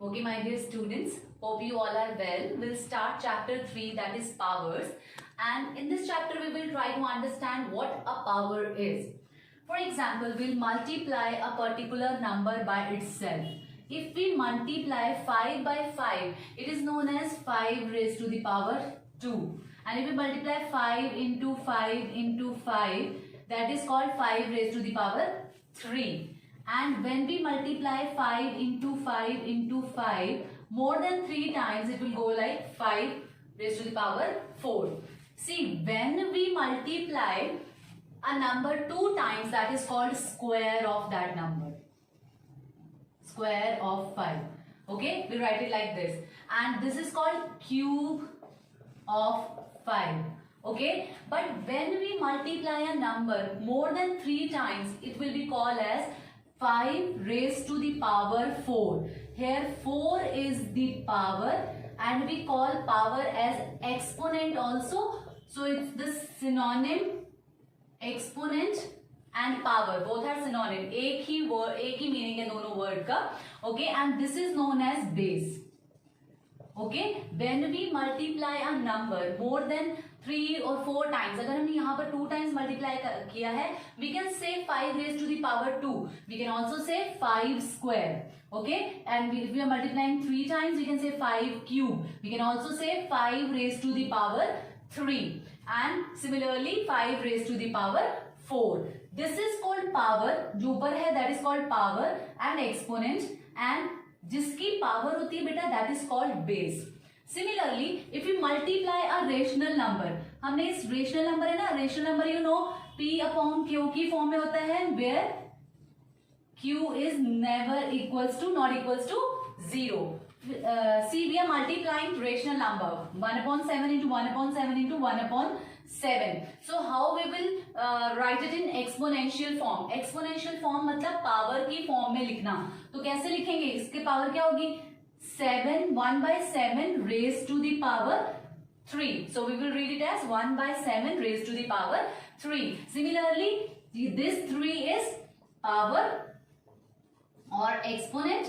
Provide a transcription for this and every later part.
Okay, my dear students, hope you all are well. We'll start chapter 3, that is powers. And in this chapter, we will try to understand what a power is. For example, we'll multiply a particular number by itself. If we multiply 5 by 5, it is known as 5 raised to the power 2. And if we multiply 5 into 5 into 5, that is called 5 raised to the power 3. And when we multiply 5 into 5, more than 3 times it will go like 5 raised to the power 4. See, when we multiply a number 2 times, that is called square of that number. Square of 5. Okay, we write it like this. And this is called cube of 5. Okay, but when we multiply a number more than 3 times, it will be called as 5 raised to the power 4. Here 4 is the power and we call power as exponent also. So it's the synonym exponent and power. Both are synonym. एक ही word, एक ही meaning है दोनों word का. Okay, and this is known as base. Okay, when we multiply a number more than 3 or 4 times, अगर हमने यहाँ पर 2 times multiply किया है, we can say 5 raised to the power 2. We can also say 5 square. Okay, and if we are multiplying 3 times, we can say 5 cube. We can also say 5 raised to the power 3. And similarly 5 raised to the power 4. This is called power. जो ऊपर है that is called power and exponent, and जिसकी power होती है बेटा that is called base. Similarly, if we multiply a rational number, हमने इस rational number है ना, rational number you know p upon q की फॉर्म में होता है where q is never equals to not equals to 0. See, we are multiplying rational number 1 upon 7 into 1 upon 7 into 1 upon 7. So how we will write it in exponential form? Exponential form मतलब power की form में लिखना. तो कैसे लिखेंगे? इसके power क्या होगी? 7 1 by 7 raised to the power 3. So we will read it as 1 by 7 raised to the power 3. Similarly, this 3 is power or exponent.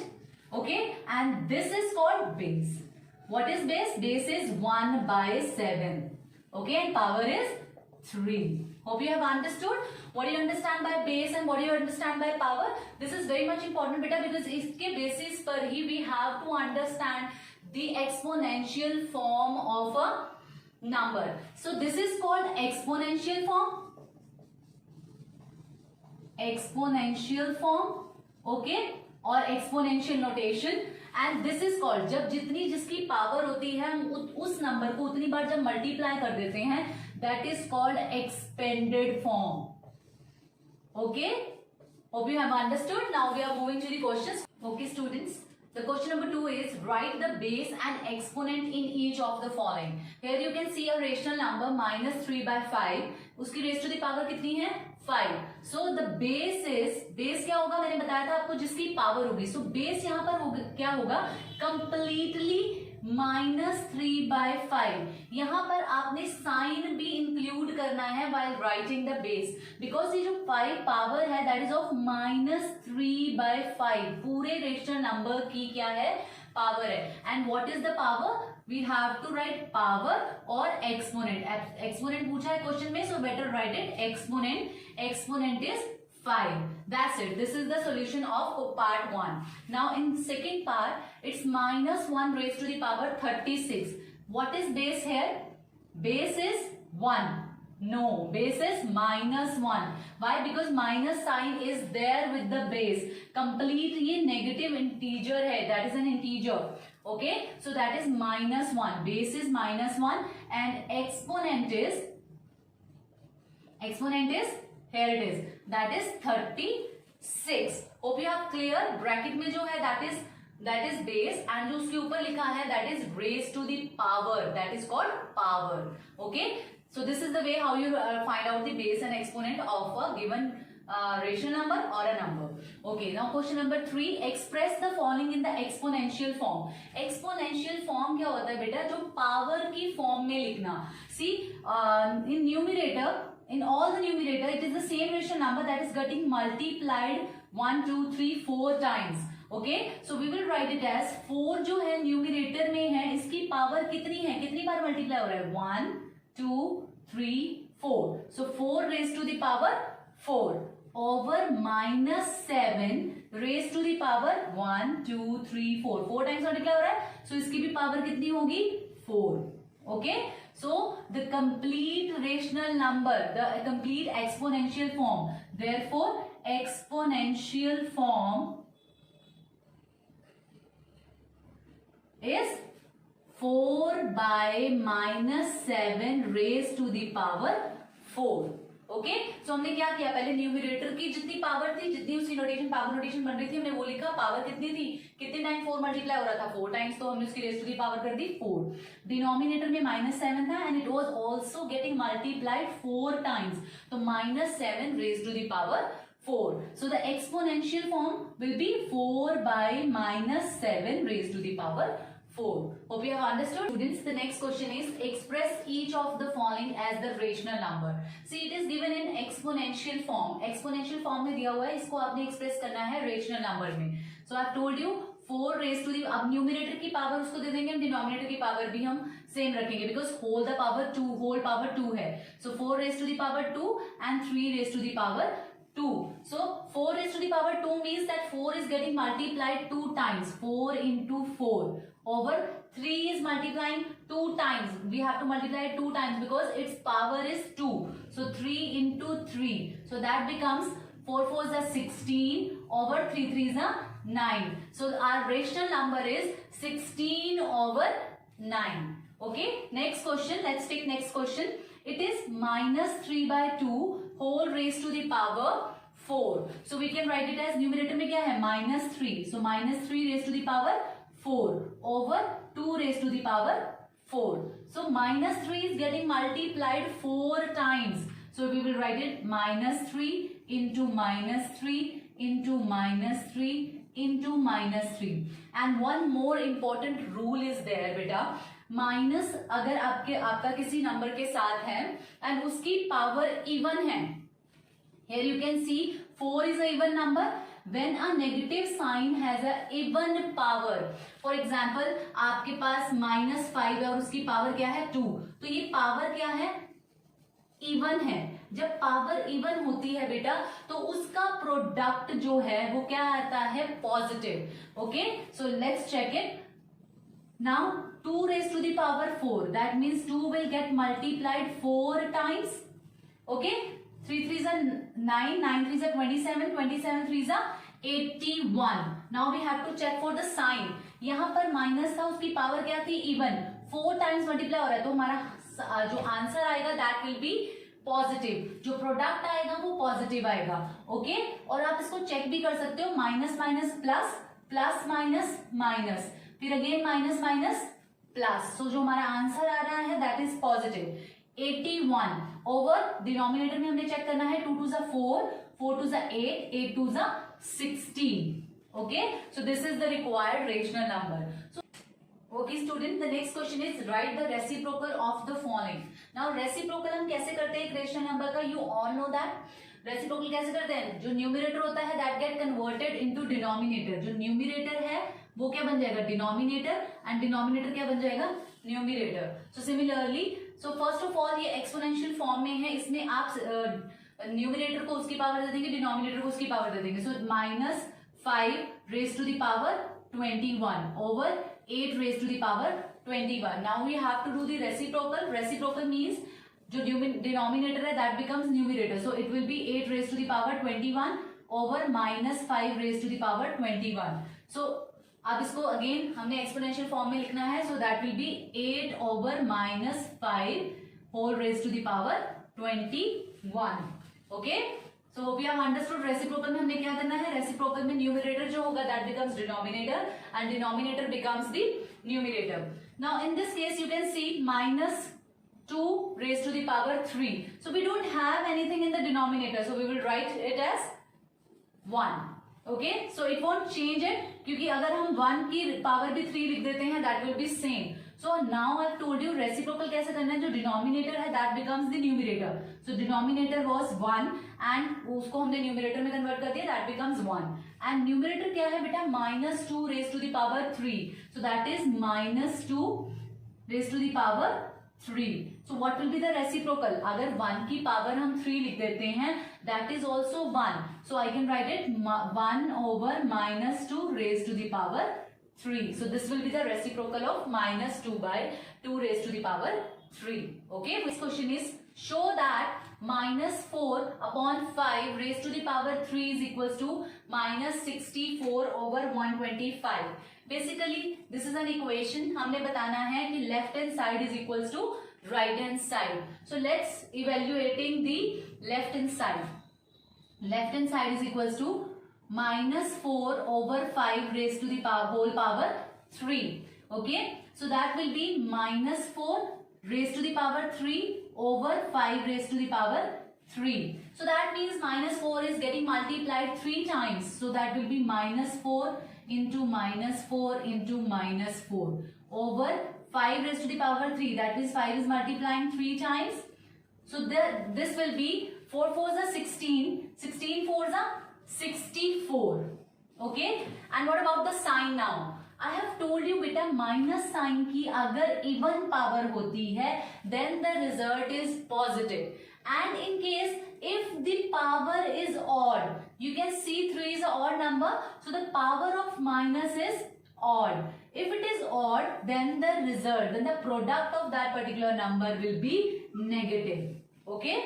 Okay, and this is called base. What is base? Base is 1 by 7. Okay, and power is 3. Hope you have understood. What do you understand by base and what do you understand by power? This is very much important beta, because इसके basis पर ही we have to understand the exponential form of a number. So this is called exponential form. Exponential form. Okay, और exponential notation. And this is called, जब जितनी जिसकी power होती है हम उस नंबर को उतनी बार जब मल्टीप्लाई कर देते हैं, that is called expanded form. Okay, hope you have understood. Now we are moving to the questions. Okay students, the question number 2 is write the base and exponent in each of the following. Here you can see a rational number minus 3 by 5. उसकी raised to the power कितनी है? 5. So the base is, base क्या होगा मैंने बताया था आपको, जिसकी पावर होगी. So base यहाँ पर होगा, क्या होगा? Completely minus 3 by 5. यहाँ पर आपने साइन भी इंक्लूड करना है while writing the base, because ये जो 5 पावर है that is of minus 3 by 5. पूरे रेशनल नंबर की क्या है? पावर है. And what is the power? We have to write power or exponent. Exponent पूछा है क्वेश्चन में, so better write it exponent. Exponent is 5. That's it. This is the solution of part 1. Now in second part, it's minus 1 raised to the power 36. What is base here? Base is 1. No, base is minus 1. Why? Because minus sign is there with the base. Complete ये negative integer है. That is an integer. Okay, so that is minus 1. Base is minus 1 and exponent is here it is, that is 36. Hope you have clear. Bracket में जो है that is base, and जो उसके ऊपर लिखा है that is raised to the power, that is called power. Okay, so this is the way how you find out the base and exponent of a given rational number or a number. Okay, now question number 3, express the following in the exponential form. Exponential form क्या होता है बेटा? जो power की form में लिखना. See, in numerator, in all the numerator, it is the same rational number that is getting multiplied 1 2 3 4 times. Okay, so we will write it as 4 जो है न्यूमिनेटर में है, इसकी पावर कितनी है, कितनी बार मल्टीप्लाई हो रहा है, 1 2 3 4, so 4 raise to the power 4 over -7 raise to the power 1 2 3 4, 4 times multiply हो रहा है, सो इसकी भी पावर कितनी होगी, 4. Okay, so the complete rational number, the complete exponential form, therefore exponential form is 4 by -7 raised to the power 4. Okay, so हमने क्या किया, पहले न्यूमरेटर की जितनी पावर थी, जितनी उसकी नोटेशन पावर नोटेशन बन रही थी, हमने वो लिखा, पावर कितनी थी, कितने टाइम 4 मल्टीप्लाई हो रहा था, 4 टाइम्स, तो हमने उसकी रेज टू दी पावर कर दी 4. डिनोमिनेटर में -7 था and it was also getting multiplied 4 times, तो -7 raise to the power 4. So the exponential form will be 4 by -7 raised to the power 4. Hope you have understood. Students, the next question is express each of the following as the rational number. See, it is given in exponential form. Exponential form में दिया हुआ है, इसको आपने express करना है rational number में. So I have told you 4 raised to the, अब न्यूमिनेटर की पावर उसको दे देंगे, हम डिनोमिनेटर की पावर भी हम सेम रखेंगे, because whole the power 2, whole power 2 है. So 4 raised to the power 2 and 3 raised to the power 2. So 4 raised to the power 2 means that 4 is getting multiplied 2 times. 4 into 4 over 3 is multiplying 2 times. We have to multiply it 2 times because its power is 2. So 3 into 3. So that becomes 4 4s are 16 over 3 3s are 9. So our rational number is 16 over 9. Okay. Next question. Let's take next question. It is -3 by 2 whole raised to the power 4. So we can write it as numerator में क्या है, -3. So -3 raised to the power 4 over 2 raised to the power 4. So -3 is getting multiplied 4 times. So we will write it -3 into -3 into -3 into -3. And one more important rule is there बेटा, minus अगर आपका किसी number के साथ है and उसकी power even है, here you can see 4 is a even number. When a negative sign has a even power, for example आपके पास -5 है और उसकी पावर क्या है 2, तो ये पावर क्या है, इवन है. जब पावर इवन होती है बेटा तो उसका प्रोडक्ट जो है वो क्या आता है, positive. Okay, so let's check it. Now 2 raised to the power 4, that means 2 will get multiplied 4 times. Okay, 3 3s are 9, 9 3s are 27, 27 3s are 81. Now we have to check for the sign. यहाँ पर minus था, उसकी power क्या थी, even. 4 times multiply हो रहा है, तो हमारा जो आंसर आएगा दैट विल बी पॉजिटिव. जो प्रोडक्ट आएगा वो पॉजिटिव आएगा. ओके, और आप इसको चेक भी कर सकते हो, minus minus plus, plus minus minus, फिर अगेन माइनस माइनस प्लस. सो जो हमारा आंसर आ रहा है that is positive. 81 over denominator में हमने चेक करना है, 2 2s are 4, 4 2s are 8, 8 2s are 16. Okay, so this is the required rational number. So okay student, the next question is write the reciprocal of the following. Now reciprocal हम कैसे करते हैं एक rational number का, you all know that. Reciprocal कैसे करते हैं, जो न्यूमिनेटर होता है that get converted into denominator. जो न्यूमिनेटर है वो क्या बन जाएगा, डिनोमिनेटर, एंड डिनोमिनेटर क्या बन जाएगा, numerator. So similarly, so first of all ये एक्सपोनेंशियल फॉर्म में है, इसमें आप न्यूमिनेटर को उसकी पावर दे देंगे, डिनोमिनेटर को उसकी पावर दे देंगे. So -5 raise to the power 21 over 8 raise to the power 21. Now we have to do the reciprocal. Reciprocal means जो डिनोमिनेटर है that becomes numerator. So it will be 8 raise to the power 21 over -5 raise to the power 21. So अब इसको again हमने exponential form में लिखना है. So that will be 8 over -5 whole raise to the power 21. Okay, so hope you have understood. Reciprocal में हमने क्या करना है, रेसिप्रोकल में न्यूमिनेटर जो होगा that becomes denominator and denominator becomes the numerator. Now in this case you can see -2 raised to the power 3. So we don't have anything in the denominator, so we will write it as 1. Okay, so it won't change it, क्योंकि अगर हम 1 की power भी 3 लिख देते हैं that will B same. So now I told you reciprocal कैसे करना है. जो डिनोमिनेटर है that becomes the numerator. So denominator was 1 and उसको हमने न्यूमरेटर में कन्वर्ट कर दिया, दैट बिकम्स 1. एंड न्यूमरेटर क्या है बेटा, -2 raise to the power 3. So that is -2 raise to the power 3. So what will be the reciprocal? अगर 1 की पावर हम 3 लिख देते हैं that is also 1. So I can write it 1 over -2 raised to the power 3. So this will be the reciprocal of -2 by 2 raised to the power 3. Okay, this question is show that -4 upon 5 raised to the power 3 is equals to -64 over 125. Basically this is an equation. हमने बताना है कि left hand side is equals to right hand side. So let's evaluating the left hand side. Left hand side is equals to -4 over 5 raised to the whole power 3. Okay, so that will be -4 raised to the power 3 over 5 raised to the power 3. So that means -4 is getting multiplied 3 times. So that will be -4 into -4 into -4 over 5 raised to the power 3. That means 5 is multiplying 3 times. So this will be 4 4s are 16. 16 4s are 64. Okay. And what about the sign now? I have told you beta minus sign की अगर even power होती है then the result is positive. And in case if the power is odd, you can see 3 is an odd number. So the power of minus is odd. If it is odd, then the result, then the product of that particular number will be negative. Okay.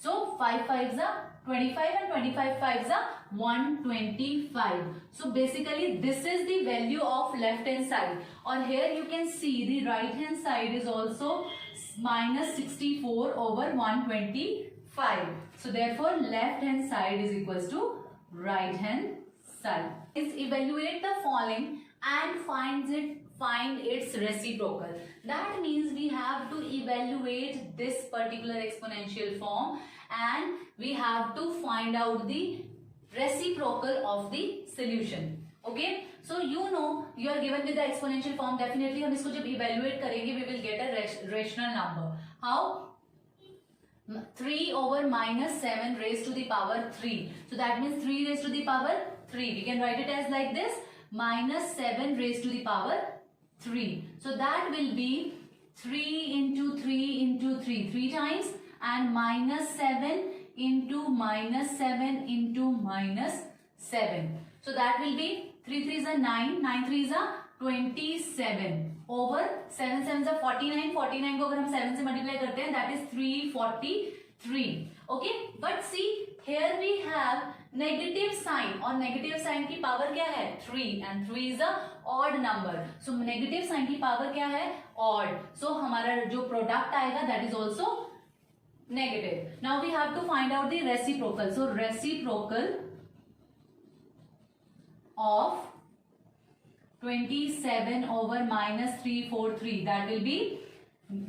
So 5 5s are 25 and 25 5s are 125. So basically this is the value of left hand side. Or here you can see the right hand side is also -64 over 125. So therefore left hand side is equals to right hand side. Is evaluate the following and find its reciprocal. That means we have to evaluate this particular exponential form and we have to find out the reciprocal of the solution. Okay, so you know you are given with the exponential form. Definitely हम इसको जब evaluate करेंगे we will get a rational number. How? 3 over -7 raised to the power 3. So that means 3 raised to the power 3. We can write it as like this, -7 raised to the power 3. So that will be 3 into 3 into 3 3 times and -7 into -7 into -7. So that will be 3 3s are 9, 9 3s are 27 over 7 7s are 49. 49 को अगर हम 7 से multiply करते हैं that is 343. Okay, but see here we have negative sign और negative sign की power क्या है 3 and 3 is a odd number. So negative sign की पावर क्या है odd. So हमारा जो प्रोडक्ट आएगा that is also negative. Now we have to find out the reciprocal. So reciprocal of 27 over -343, that will be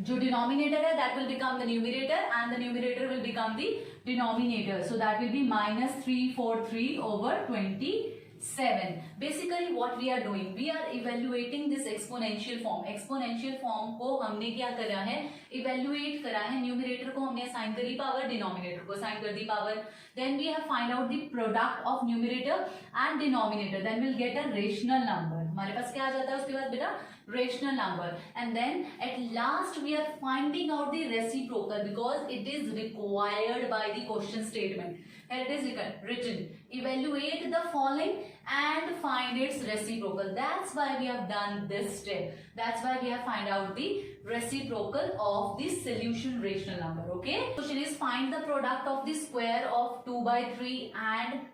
जो denominator है that will become the numerator and the numerator will become the denominator. So that will be -343 over 27. Basically what we are doing, we are evaluating this exponential form. Exponential form को हमने क्या करा है, evaluate करा है. Numerator को हमने assign करी power, denominator को assign कर दी power. Then we have find out the product of numerator and denominator. Then we'll get a rational number. हमारे पास क्या आ जाता है उसके बाद बेटा rational number. And then at last we are finding out the reciprocal because it is required by the question statement. Here it is written, evaluate the following and find its reciprocal. That's why we have done this step. That's why we have find out the reciprocal of the solution rational number. Okay, question is find the product of the square of 2/3 and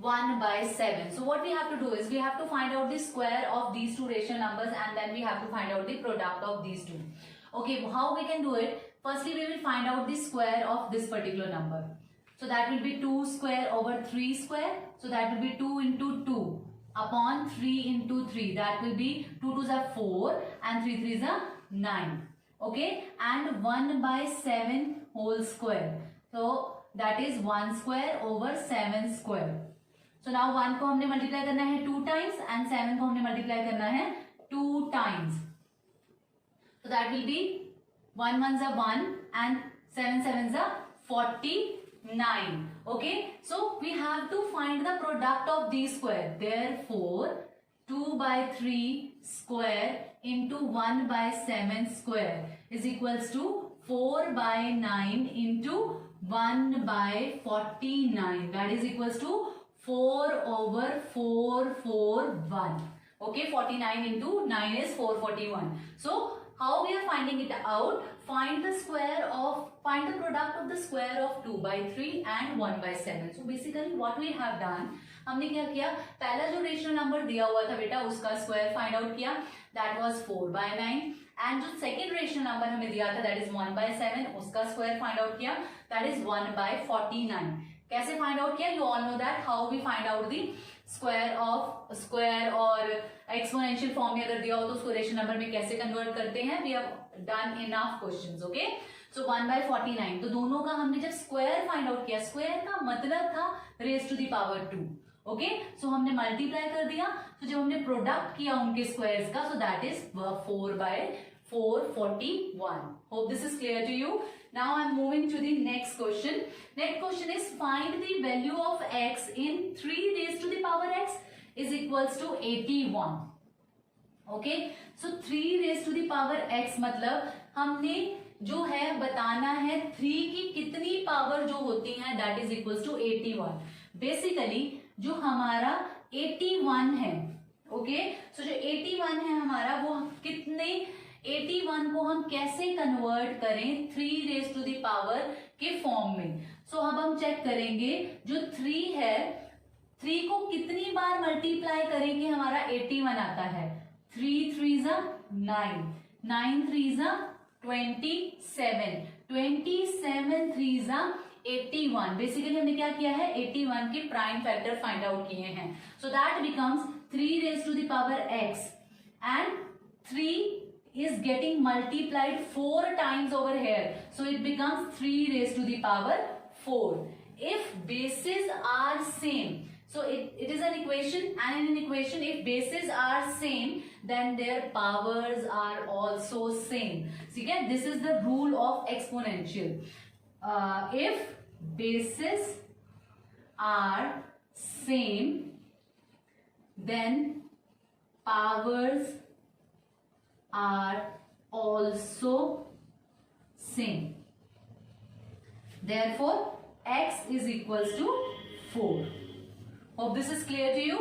1/7. So what we have to do is we have to find out the square of these two rational numbers and then we have to find out the product of these two. Okay, how we can do it? Firstly we will find out the square of this particular number. So that will be 2 square over 3 square. So that will be 2 into 2 upon 3 into 3. That will be 2 2s are 4 and 3 3s are 9. Okay, and 1/7 whole square. So that is 1 square over 7 square. So now 1 को हमने multiply करना है 2 times and 7 को हमने multiply करना है 2 times. So that will be 1 1s are 1 and 7 7s are 49. Okay, so we have to find the product of these square. Therefore 2 by 3 square into 1 by 7 square is equals to 4 by 9 into 1 by 49. That is equals to 4 over 441. Okay, 49 into 9 is 441. So how we are finding it out? Find the product of the square of 2 by 3 and 1 by 7. So basically what we have done, हमने क्या किया, पहला जो rational number दिया हुआ था बेटा उसका स्क्वायर फाइंड आउट किया, दैट वाज 4 by 9. एंड जो सेकेंड रेशनल नंबर हमें दिया था दैट इज 1 by 7, उसका स्क्वायर फाइंड आउट किया, दैट इज 1 by 49. कैसे फाइंड आउट किया? You all know that how we find out the square और एक्सपोनेंशियल फॉर्म में अगर दिया हो तो उसको रेशनल नंबर में कैसे कन्वर्ट करते हैं. We have done enough questions. Okay, so 1 by 49. तो दोनों का हमने जब स्क्वायर फाइंड आउट किया, स्क्वायर का मतलब था raise to the power 2. Okay, so हमने मल्टीप्लाई कर दिया. तो जब हमने प्रोडक्ट किया उनके स्क्वायर्स का, सो that is 4 by 441. Hope this is clear to you. Now I am moving to the next question. Next question is find the value of x in 3 raised to the power x is equals to 81. Okay, so 3 raised to the power x मतलब हमने जो है बताना है 3 की कितनी power जो होती है that is equals to 81. Basically जो हमारा 81 है, ओके, सो जो 81 है हमारा वो कितने 81 को हम कैसे कन्वर्ट करें 3 रेज टू द पावर के फॉर्म में. सो अब हम चेक करेंगे जो 3 है, 3 को कितनी बार मल्टीप्लाई करेंगे हमारा 81 आता है. 3 3s are 9, 9 3s are 27, 27 3s are 81. Basically हमने क्या किया है, 81 के प्राइम फैक्टर फाइंड आउट किए हैं. So that becomes 3 raise to the power x and 3 is getting multiplied 4 times over here, so it becomes 3 raised to the power 4. If bases are same, so it is an equation, and in an equation if bases are same then their powers are also same. So again this is the rule of exponential. If bases are same then powers are also same. Therefore x is equals to 4. Hope this is clear to you.